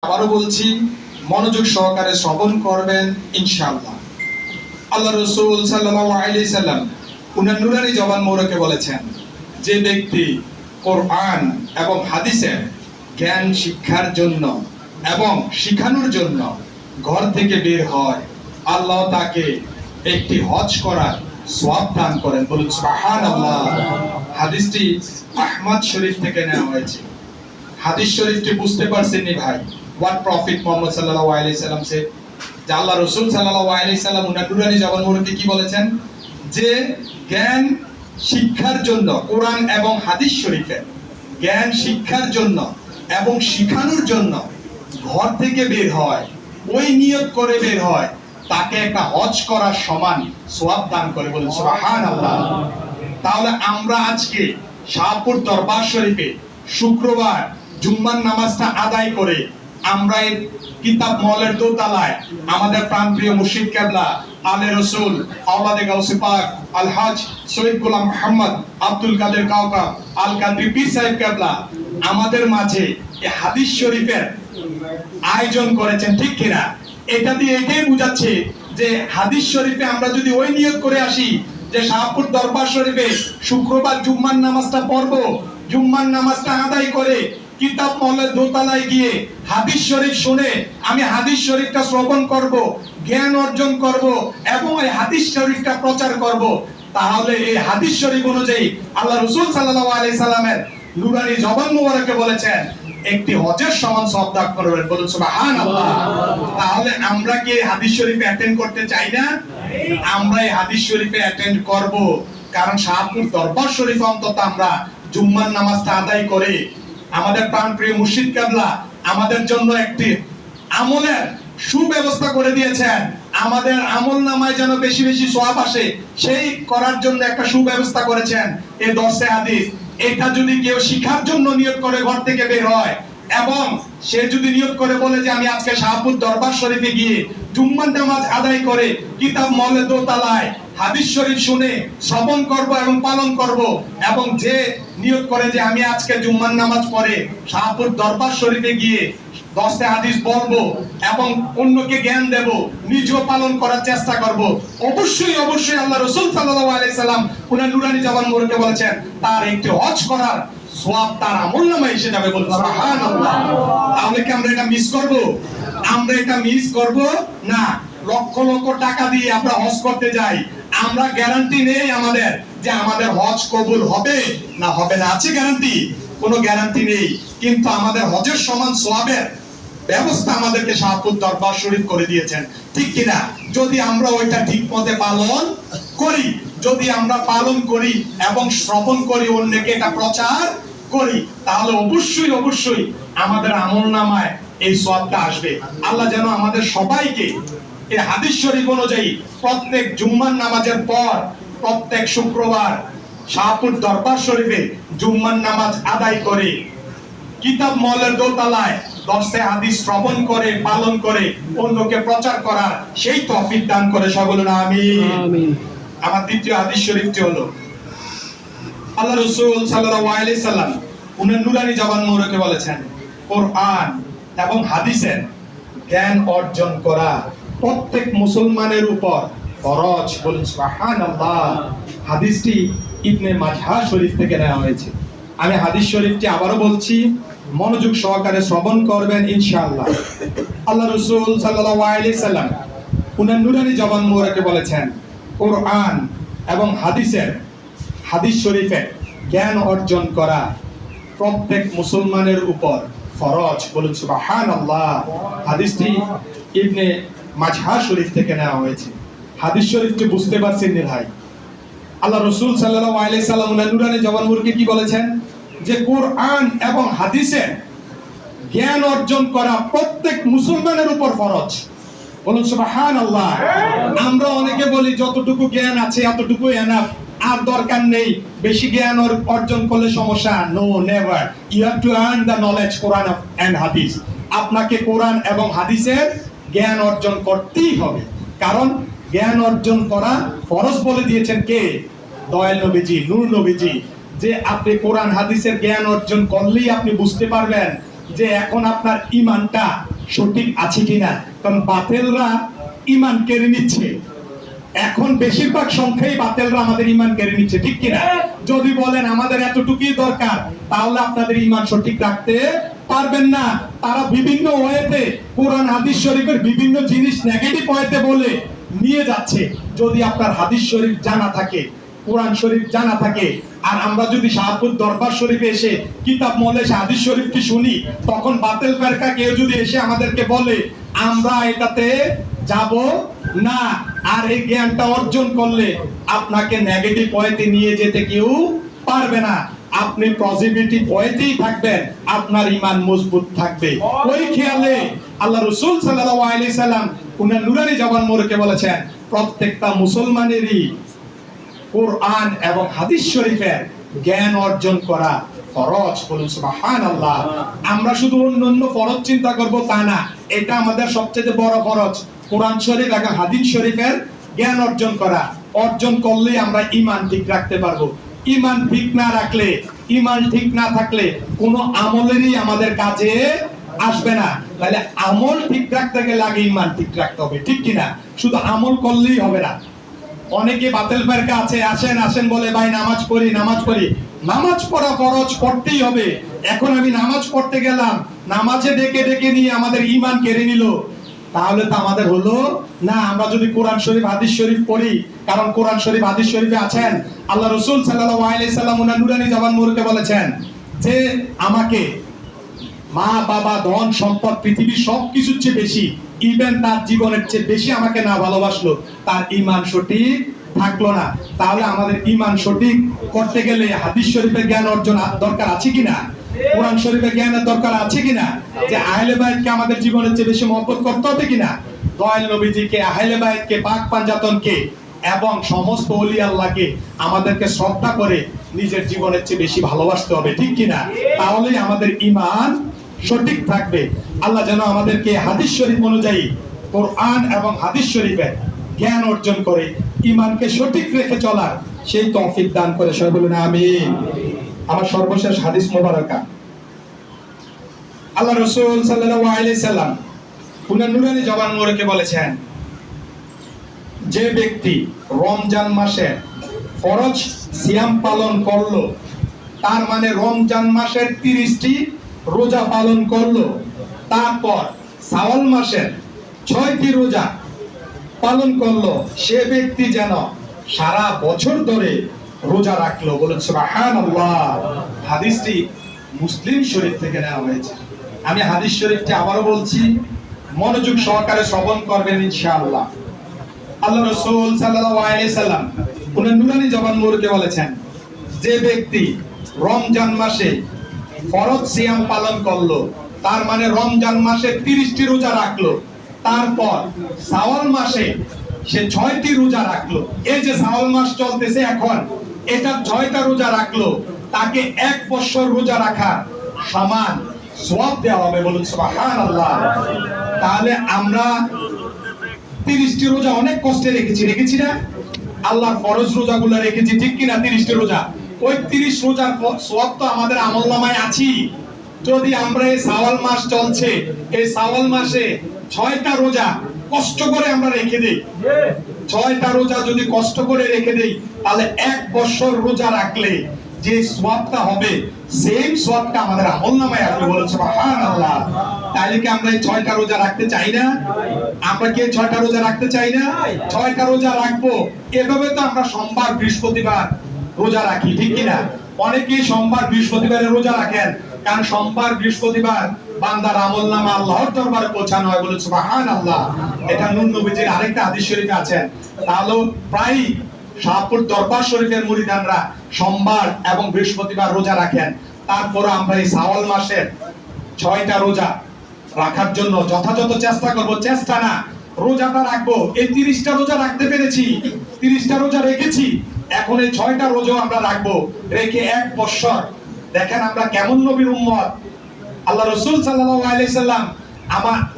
আবারও বলছি, মনোযোগ সহকারে শ্রবণ করবেন ইনশাআল্লাহ। আল্লাহ রাসূল সাল্লাল্লাহু আলাইহি সাল্লাম উনার নুরানি জবান মোবারকে বলেছেন, যে ব্যক্তি কোরআন এবং হাদিসের জ্ঞান শিক্ষার জন্য এবং শিখানোর জন্য ঘর থেকে বের হয়, আল্লাহ তাকে একটি হজ করার সওয়াব দান করেন। বলুন সুবহানাল্লাহ। হাদিসটি আহমদ শরীফ থেকে নেওয়া হয়েছে। হাদিস শরীফটি বুঝতে পারছেন নি ভাই? What Prophet Muhammad sallallahu alaihi wasallam said, যে আল্লাহ রাসূল সাল্লাল্লাহু আলাইহি সাল্লাম উনার নুরানি জবান মোবারকে কি বলেছেন, যে জ্ঞান শিক্ষার জন্য কোরআন এবং হাদিস শরীফের জ্ঞান শিক্ষার জন্য এবং শিখানোর জন্য ঘর থেকে বের হয়, ওই নিয়ত করে বের হয়, তাকে একটা হজ করার সমান সওয়াব দান করে। বলুন সুবহানাল্লাহ। তাহলে আমরা আজকে শাহপুর দরবার শরীফে শুক্রবার জুম্মার নামাজটা আদায় করে আমরা এই কিতাব মহলের দোতলায় আমাদের প্রাণপ্রিয় মুর্শিদ কেবলা আলে রসুল আওলাদে গাউসে পাক আলহাজ সৈয়দ গোলাম মোহাম্মদ আব্দুল কাদের কাওকা আল কাদরি পীর সাহেব কেবলা আমাদের মাঝে এই হাদিস শরীফের আয়োজন করেছেন, ঠিক কিনা? এটা দিয়ে এটাই বুঝাচ্ছে যে হাদিস শরীফে আমরা যদি ওই নিয়ত করে আসি যে শাহপুর দরবার শরীফে শুক্রবার জুম্মার নামাজটা পড়বো, জুম্মার নামাজটা আদায় করে কিতাব মহলের দোতলায় গিয়ে হাদিস শরীফ শুনে আমি হাদিস শরীফটা শ্রবণ করব, জ্ঞান অর্জন করব এবং এই হাদিস শরীফটা প্রচার করব, তাহলে এই হাদিস শরীফ অনুযায়ী আল্লাহ রাসূল সাল্লাল্লাহু আলাইহি সাল্লামের নুরানি জবান মোবারকে বলেছেন একটি হজের সমান সওয়াব দান করবেন। বলুন সুবহানাল্লাহ। তাহলে আমরা কি হাদিস শরীফে অ্যাটেন্ড করতে চাই না? আমরা এই হাদিস শরীফে অ্যাটেন্ড করব, কারণ শাহপুর দরবার শরীফে অন্তত আমরা জুম্মার নামাজটা আদায় করে আমাদের প্রাণপ্রিয় মুর্শিদ কেবলা আমাদের জন্য একটি আমলের সুব্যবস্থা করে দিয়েছেন। আমাদের আমল নামায় যেন বেশি বেশি সওয়াব আসে, সেই করার জন্য একটা সুব্যবস্থা করেছেন এই দর্শে হাদিস। এটা যদি কেউ শিখার জন্য নিয়ত করে ঘর থেকে বের হয় এবং সে যদি নিয়ত করে বলে যে আমি আজকে শাহপুর দরবার শরীফে গিয়ে জুম্মার নামাজ আদায় করে কিতাব মহলে দোতলায় হাদিস শরীফ শুনে শ্রবণ করব এবং পালন করব, এবং যে নিয়ত করে যে আমি আজকে জুম্মার নামাজ পড়ে শাহপুর দরবার শরীফে গিয়ে 10টা হাদিস বলবো এবং অন্যকে জ্ঞান দেব, নিজেও পালন করার চেষ্টা করব, অবশ্যই অবশ্যই আল্লাহ রাসূল সাল্লাল্লাহু আলাইহি সাল্লাম উনার নুরানি জবান মোবারকে বলেছেন তার একটি হজ করার সওয়াব তার আমলনামায় এসে যাবে। বলুন সুবহানাল্লাহ। তাহলে কি আমরা এটা মিস করব? আমরা এটা মিস করব না। লক্ষ লক্ষ টাকা দিয়ে আমরা হজ করতে যাই, আমরা গ্যারান্টি নেই আমাদের যে আমাদের হজ কবুল হবে না হবে না। আছে গ্যারান্টি? কোনো গ্যারান্টি নেই। কিন্তু আমাদের হজের সমান সওয়াবের ব্যবস্থা আমাদেরকে শাহপুর দরবার শরীফ করে দিয়েছেন, ঠিক কিনা? যদি আমরা ওইটা ঠিক মতে পালন করি, যদি আমরা পালন করি এবং শ্রবণ করি, অন্যকে এটা প্রচার করি, তাহলে অবশ্যই অবশ্যই আমাদের আমলনামায় এই সওয়াবটা আসবে। আল্লাহ যেন আমাদের সবাইকে এই হাদিস শরীফ অনুযায়ী প্রত্যেক জুম্মার নামাজের পর প্রত্যেক শুক্রবার শাহপুর দরবার শরীফে জুম্মার নামাজ আদায় করে কিতাব মহলের দোতলায় দর্শে হাদিস শ্রবণ করে পালন করে অন্যকে প্রচার করার সেই তৌফিক দান করে। সকলে না আমিন। আমার দ্বিতীয় হাদিস শরীফটি হলো আল্লাহ রাসূল সাল্লাল্লাহু আলাইহি সাল্লাম উনার নুরানি জবান মোবারকে বলেছেন কোরআন এবং হাদিসের জ্ঞান অর্জন করা প্রত্যেক মুসলমানের উপর ফরজ। বলুন সুবহানাল্লাহ। হাদিসটি ইবনে মাজাহ শরীফ থেকে নেওয়া হয়েছে। আমি হাদিস শরীফটি আবারও বলছি, মনোযোগ সহকারে শ্রবণ করবেন ইনশাআল্লাহ। আল্লাহ রাসূল সাল্লাল্লাহু আলাইহি সাল্লাম উনার নুরানি জবান মোবারকে বলেছেন কোরআন এবং হাদিস শরীফের জ্ঞান অর্জন করা প্রত্যেক মুসলমানের উপর ফরজ। বলুন সুবহানাল্লাহ। হাদিসটি ইবনে মাজাহ শরীফ থেকে নেওয়া হয়েছে। হাদিস শরীফটি বুঝতে পারছেন না ভাই? আল্লাহ রাসূল সাল্লাল্লাহু আলাইহি সাল্লাম উনার নুরানি জবান মোবারকে কি বলেছেন, যে কোরআন এবং হাদিসের জ্ঞান অর্জন করা প্রত্যেক মুসলমানের উপর ফরজ। বলুন সুবহানাল্লাহ। আমরা অনেকে বলি যতটুকু জ্ঞান আছে এতটুকু এনাফ, আর দরকার নেই, বেশি জ্ঞান অর্জন করলে সমস্যা। No, never. You have to earn the knowledge Quran and hadith. আপনাকে কোরআন এবং হাদিসের জ্ঞান অর্জন করতেই হবে, কারণ জ্ঞান অর্জন করা ফরজ বলে দিয়েছেন কে? দয়াল নবীজি, নূর নবীজি। যে আপনি কোরআন হাদিসের জ্ঞান অর্জন করলেই আপনি বুঝতে পারবেন যে এখন আপনার ঈমানটা সঠিক আছে কিনা, কারণ বাতিলরা ঈমান কেড়ে নিচ্ছে। এখন বেশিরভাগ সংখ্যাই বাতিলরা আমাদের ঈমান কেড়ে নিচ্ছে, ঠিক কিনা? যদি বলেন আমাদের এতটুকুই দরকার, তাহলে আপনাদের ঈমান সঠিক রাখতে পারবেন না। তারা বিভিন্ন ওয়েতে কোরআন হাদিস শরীফের বিভিন্ন জিনিস নেগেটিভ ওয়েতে বলে নিয়ে যাচ্ছে। যদি আপনার হাদিস শরীফ জানা থাকে, কোরআন শরীফ জানা থাকে, আর আমরা যদি শাহপুর দরবার শরীফে এসে কিতাব মলে হাদিস শরীফ কি শুনি, তখন বাতিল ফেরকা কেউ যদি এসে আমাদেরকে বলে আমরা এটাতে যাব না, আর এই জ্ঞানটা অর্জন করলে আপনাকে নেগেটিভ ওয়েতে নিয়ে যেতে কেউ পারবে না। আপনি পজিটিভ ওয়েতেই থাকবেন, আপনার ঈমান মজবুত থাকবে। ওই খেয়ালে আল্লাহ রাসূল সাল্লাল্লাহু আলাইহি সাল্লাম উনার নূরানি জবান মোবারকে বলেছেন, প্রত্যেকটা মুসলমানেরই কোরআন এবং হাদিস শরীফের জ্ঞান অর্জন করা ফরজ। বলুন সুবহানাল্লাহ। আমরা শুধু অন্য ফরজ চিন্তা করব তা না, এটা আমাদের সবচেয়ে বড় ফরজ। কোরআন শরীফ এবং হাদিস শরীফের জ্ঞান অর্জন করা, অর্জন করলেই আমরা ঈমান ঠিক রাখতে পারবো। ঈমান ঠিক না রাখলে, ঈমান ঠিক না থাকলে কোনো আমলেরই আমাদের কাজে আসবে না। তাহলে আমল ঠিক রাখতে গেলে আগে ঈমান ঠিক রাখতে হবে, ঠিক কিনা? শুধু আমল করলেই হবে না। অনেকে বাতিল ফেরকা আছে, আসেন বলে ভাই নামাজ পড়ি। নামাজ পড়া ফরজ, পড়তেই হবে। এখন আমি নামাজ পড়তে গেলাম, নামাজে ডেকে নিয়ে আমাদের ঈমান কেড়ে নিল, তাহলে তো আমাদের হলো না। আমরা যদি কোরআন শরীফ হাদিস শরীফ পড়ি, কারণ কোরআন শরীফ হাদিস শরীফে আছেন আল্লাহ রাসূল সাল্লাল্লাহু আলাইহি সাল্লাম ওনার নূরানি জবান মোবারকে বলেছেন যে আমাকে মা বাবা ধন সম্পদ পৃথিবীর সবকিছুর চেয়ে বেশি, ইভেন তার জীবনের চেয়ে বেশি আমাকে না ভালোবাসলো, তার ঈমান সঠিক থাকলো না। তাহলে আমাদের ঈমান সঠিক করতে গেলে হাদিস শরীফের জ্ঞান অর্জন দরকার আছে কিনা, কোরআন শরীফের জ্ঞানের দরকার আছে কিনা, যে আহলে বাইতকে আমাদের জীবনের চেয়ে বেশি মহব্বত করতে হবে কিনা, দয়াল নবীজিকে, আহলে বাইতকে, পাক পাঞ্জাতনকে এবং সমস্ত ওলি আল্লাহকে আমাদেরকে শ্রদ্ধা করে নিজের জীবনের চেয়ে বেশি ভালোবাসতে হবে, ঠিক কিনা? তাহলেই আমাদের ঈমান সঠিক থাকবে। আল্লাহ যেন আমাদেরকে হাদিস শরীফ অনুযায়ী কোরআন এবং হাদিস শরীফের জ্ঞান অর্জন করে ঈমানকে সঠিক রেখে চলার সেই তৌফিক দান করে। সবাই বলুন আমিন। আমার সর্বশেষ হাদিস মোবারকা, আল্লাহ রাসূল সাল্লাল্লাহু আলাইহি সাল্লাম উনার নূরানি জবান মোবারকে বলেছেন, যে ব্যক্তি রমজান মাসে ফরজ সিয়াম পালন করলো, তার মানে রমজান মাসের 30টি রোজা পালন করলো, তারপর শাওয়াল মাসের 6টি রোজা পালন করলো, সে ব্যক্তি যেন সারা বছর ধরে রোজা রাখলো। বলেন সুবহানাল্লাহ। হাদিসটি মুসলিম শরীফ থেকে নেওয়া হয়েছে। আমি হাদিস শরীফটি আবারও বলছি, মনোযোগ সহকারে শ্রবণ করবেন ইনশাআল্লাহ। আল্লাহ রাসূল সাল্লাল্লাহু আলাইহি সাল্লাম উনার নূরানি জবান মোবারকে বলেছেন, যে ব্যক্তি রমজান মাসে ফরজ সিয়াম পালন করলো, তার মানে রমজান মাসে 30টি রোজা রাখলো, তারপর শাওয়াল মাসে সে 6টি রোজা রাখলো। এই যে শাওয়াল মাস চলতেছে এখন, এটা 6টা রোজা রাখলো, তাকে 1 বছর রোজা রাখা সমান সওয়াব দেওয়া হবে। বলুন সুবহানাল্লাহ। তাহলে আমরা 30টি রোজা অনেক কষ্টে রেখেছি না? আল্লাহর ফরজ রোজাগুলো রেখেছি, ঠিক কিনা? 30টি রোজা, ওই 30 রোজার সওয়াব তো আমাদের আমলনামায় আছে। যদি আমরা এই শাওয়াল মাস চলছে, এই শাওয়াল মাসে 6টা রোজা কষ্ট করে আমরা রেখে দেই, 6টা রোজা যদি কষ্ট করে রেখে দেই, তাহলে 1 বছর রোজা রাখলে যে সওয়াবটা হবে, সেম সওয়াবটা আমাদের আমলনামায় আসবে। বলুন সুবহানাল্লাহ। তাহলে কি আমরা এই 6টা রোজা রাখতে চাই না? আমরা কি 6টা রোজা রাখতে চাই না? 6টা রোজা রাখবো। এভাবে তো আমরা সোমবার বৃহস্পতিবার রোজা রাখি, ঠিক কিনা? অনেকেই সোমবার বৃহস্পতিবারে রোজা রাখেন, কারণ সোমবার বৃহস্পতিবার বান্দার আমলনামা আল্লাহর দরবারে পৌঁছানো হয়। বলুন সুবহানাল্লাহ। এটা নূর নবীজির আরেকটা হাদিস শরীফে আছে। তাহলে প্রায় শাহপুর দরবার শরীফের মুরিদানরা সোমবার এবং বৃহস্পতিবার রোজা রাখেন। তারপর আমরা এই শাওয়াল মাসের 6টা রোজা রাখার জন্য যথাযথ চেষ্টা করব। চেষ্টা না, রোজাটা রাখবো। এই 30টা রোজা রাখতে পেরেছি, 30টা রোজা রেখেছি, এখন এই 6টা রোজা আমরা রাখবো, রেখে 1 বছর। দেখেন আমরা কেমন নবীর উম্মত। আল্লাহ রাসূল সাল্লাল্লাহু আলাইহি সাল্লাম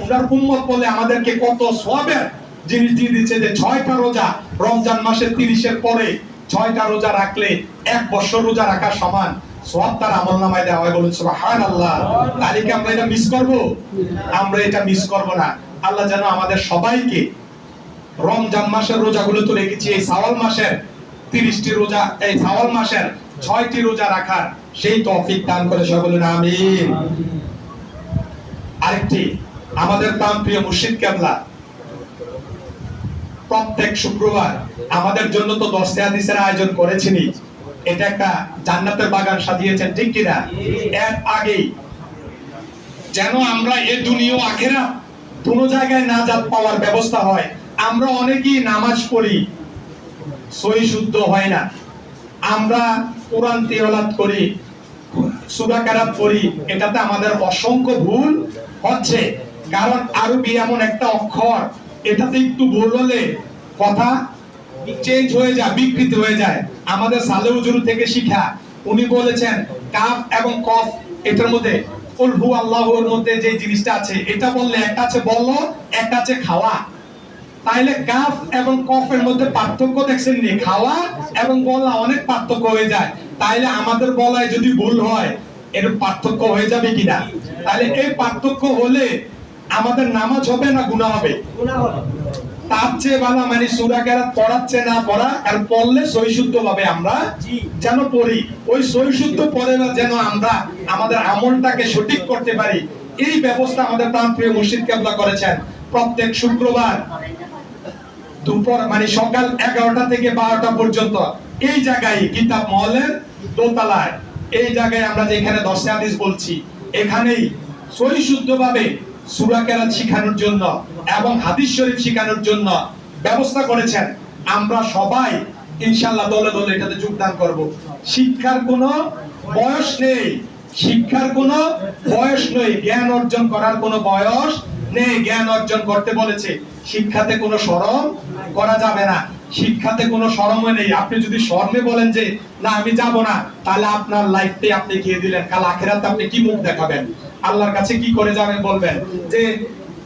ওনার উম্মত বলে আমাদেরকে কত সওয়াবের জিনিস দিয়ে দিচ্ছে, যে 6টা রোজা রমজান মাসের 30-এর পরে 6টা রোজা রাখলে 1 বছর রোজা রাখার সমান সওয়াব তার আমলনামায় দেওয়া হয়। বলুন সুবহানাল্লাহ। তাহলে কি আমরা এটা মিস করব? আমরা এটা মিস করব না। আল্লাহ যেন আমাদের সবাইকে রমজান মাসের রোজাগুলো তো রেখেছি, এই শাওয়াল মাসের 30টি রোজা, এই শাওয়াল মাসের 6টি রোজা রাখার সেই তৌফিক দান করে, সবাই বলুন আমিন। আরেকটি, আমাদের প্রিয় মুর্শিদ কেবলা প্রত্যেক শুক্রবার আমাদের জন্য তো দরসে হাদিসের আয়োজন করেছেনই, এটা একটা জান্নাতের বাগান সাজিয়েছেন, ঠিক কিনা? এর আগেই যেন আমরা এই দুনিয়া ও আখিরাত দুটো জায়গায় নাজাত পাওয়ার ব্যবস্থা হয়। আমরা অনেকেই নামাজ পড়ি, সহি শুদ্ধ হয় না। আমরা কোরআন তিলাওয়াত করি, সূরা কেরাত পড়ি, এটাতে আমাদের অসংখ্য ভুল হচ্ছে। কারণ আরবি এমন একটা অক্ষর, এটাতে একটু ভুল হলে কথা চেঞ্জ হয়ে যায়, বিকৃত হয়ে যায়। আমাদের সালে হুজুর থেকে শিখা, উনি বলেছেন কাফ এবং কফ, এটার মধ্যে কুল হু আল্লাহুর মধ্যে যে জিনিসটা আছে, এটা বললে একটা আছে বলো, একটা আছে খাওয়া। তাইলে কাফ এবং কফের মধ্যে পার্থক্য দেখছেন নি? খাওয়া এবং বলা অনেক পার্থক্য হয়ে যায়। তাইলে আমাদের বলায় যদি ভুল হয়, এর পার্থক্য হয়ে যাবে কিনা? তাহলে এই পার্থক্য হলে আমাদের নামাজ হবে না গুনাহ হবে? তার চেয়ে ভালো মানে সূরা কেরাত পড়াচ্ছে না পড়া, আর পড়লে সহিশুদ্ধ ভাবে আমরা যেন পড়ি, ওই সহিশুদ্ধ পড়ে না যেন আমরা আমাদের আমলটাকে সঠিক করতে পারি, এই ব্যবস্থা আমাদের প্রিয় মুর্শিদ কেবলা করেছেন। প্রত্যেক শুক্রবার দুপুর মানে সকাল 11টা থেকে 12টা পর্যন্ত এই জায়গায় কিতাব মহলের দোতলায়, এই জায়গায় আমরা যেখানে দরসে হাদিস বলছি, এখানেই সহিশুদ্ধভাবে সূরা কেরাত শেখানোর জন্য এবং হাদিস শরীফ শেখানোর জন্য ব্যবস্থা করেছেন। আমরা সবাই ইনশাআল্লাহ দলে দলে এটাতে যোগদান করব। শিক্ষার কোনো বয়স নেই, শিক্ষার কোনো বয়স নেই, জ্ঞান অর্জন করার কোনো বয়স নেই। জ্ঞান অর্জন করতে বলেছে, শিক্ষাতে কোনো শরম করা যাবে না, শিক্ষাতে কোনো শরম নেই। আপনি যদি শরমে বলেন যে না আমি যাব না, তাহলে আপনার লাইফটাই আপনি গিয়ে দিলেন, কাল আখিরাতে আপনি কি মুখ দেখাবেন? আল্লাহর কাছে কি করে যাবেন? বলবেন যে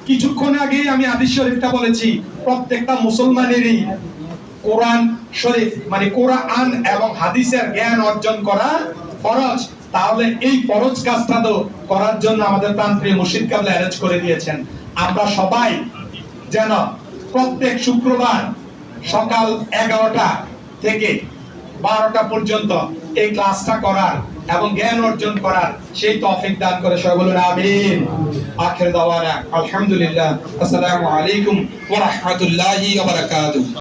কিছুক্ষণ আগেই আমি হাদিস শরীফটা বলেছি, প্রত্যেকটা মুসলমানেরই কোরআন শরীফ মানে কোরআন এবং হাদিসের জ্ঞান অর্জন করা ফরজ। তাহলে এই ফরজ কাজটা তো করার জন্য আমাদের প্রিয় মুর্শিদ কেবলা অ্যারেঞ্জ করে দিয়েছেন। আমরা সবাই যেন প্রত্যেক শুক্রবার সকাল 11টা থেকে 12টা পর্যন্ত এই ক্লাসটা করার এবং জ্ঞান অর্জন করার সেই তৌফিক দান করে, সবাই বলুন আমিন। আখির দাওয়ানা আলহামদুলিল্লাহ। আসসালামু আলাইকুম ওয়া রাহমাতুল্লাহি ওয়া বারাকাতুহু।